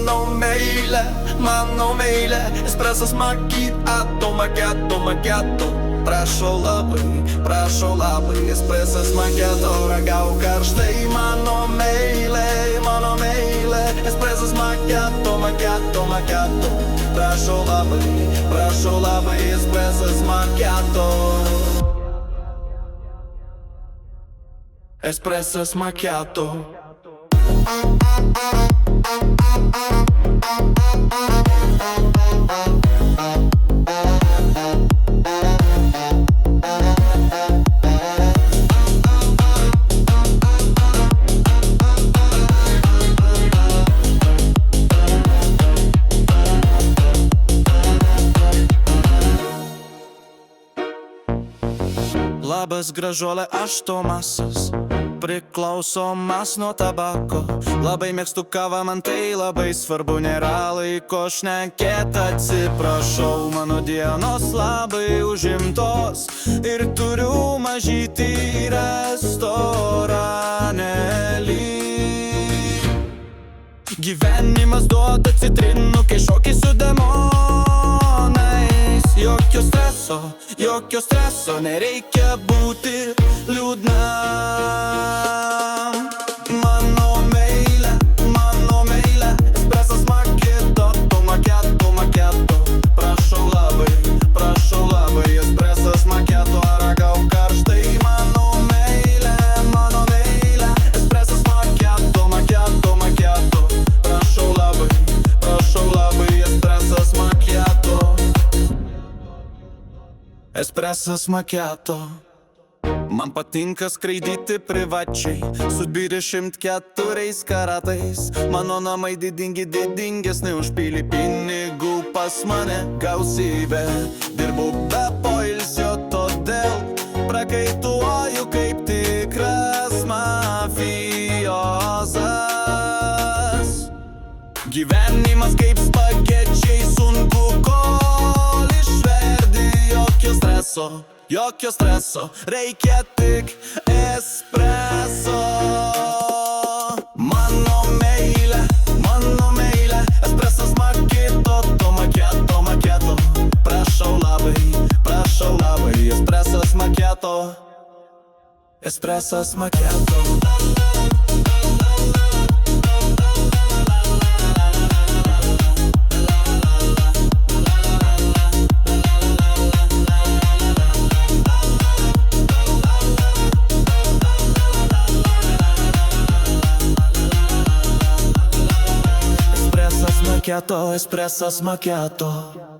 mano meilė, espresas macchiato, macchiato, macchiato. Prašau labai, espresas macchiato, ragauk karštai, mano meilė, espresas macchiato, macchiato, macchiato. Prašau labai, espresas macchiato. Espresas macchiato. Labas gražuolė, aš Tomasas, priklausomas nuo tabako. Labai mėgstu kavą, man tai labai svarbu, nėra laiko šnekėt, atsiprašau. Mano dienos labai užimtos ir turiu mažytį restoranėlį. Gyvenimas duoda citrinų, kai šoki su demonais. Jokio streso, nereikia būti liūdnam. Mano meilė, espresas macchiato, macchiato, macchiato. Prašau labai, espresas macchiato, ragauk karštai, mano meilė, espresas macchiato, macchiato, macchiato. Prašau labai, espresas macchiato. Espresas macchiato. Man patinka skraidyti privačiai su 24 karatais. Mano namai didingesni už pilį, pinigų pas mane gausybė. Dirbu be poilsio, todėl prakaituoju kaip tikras mafiozas. Gyvenimas kaip spagečiai, sunku kol išverdi. Jokio streso, reikia tik espreso. Mano meilė, espresas macchiato, macchiato, macchiato. Prašau labai, espresas macchiato, espresas macchiato. Espresas macchiato.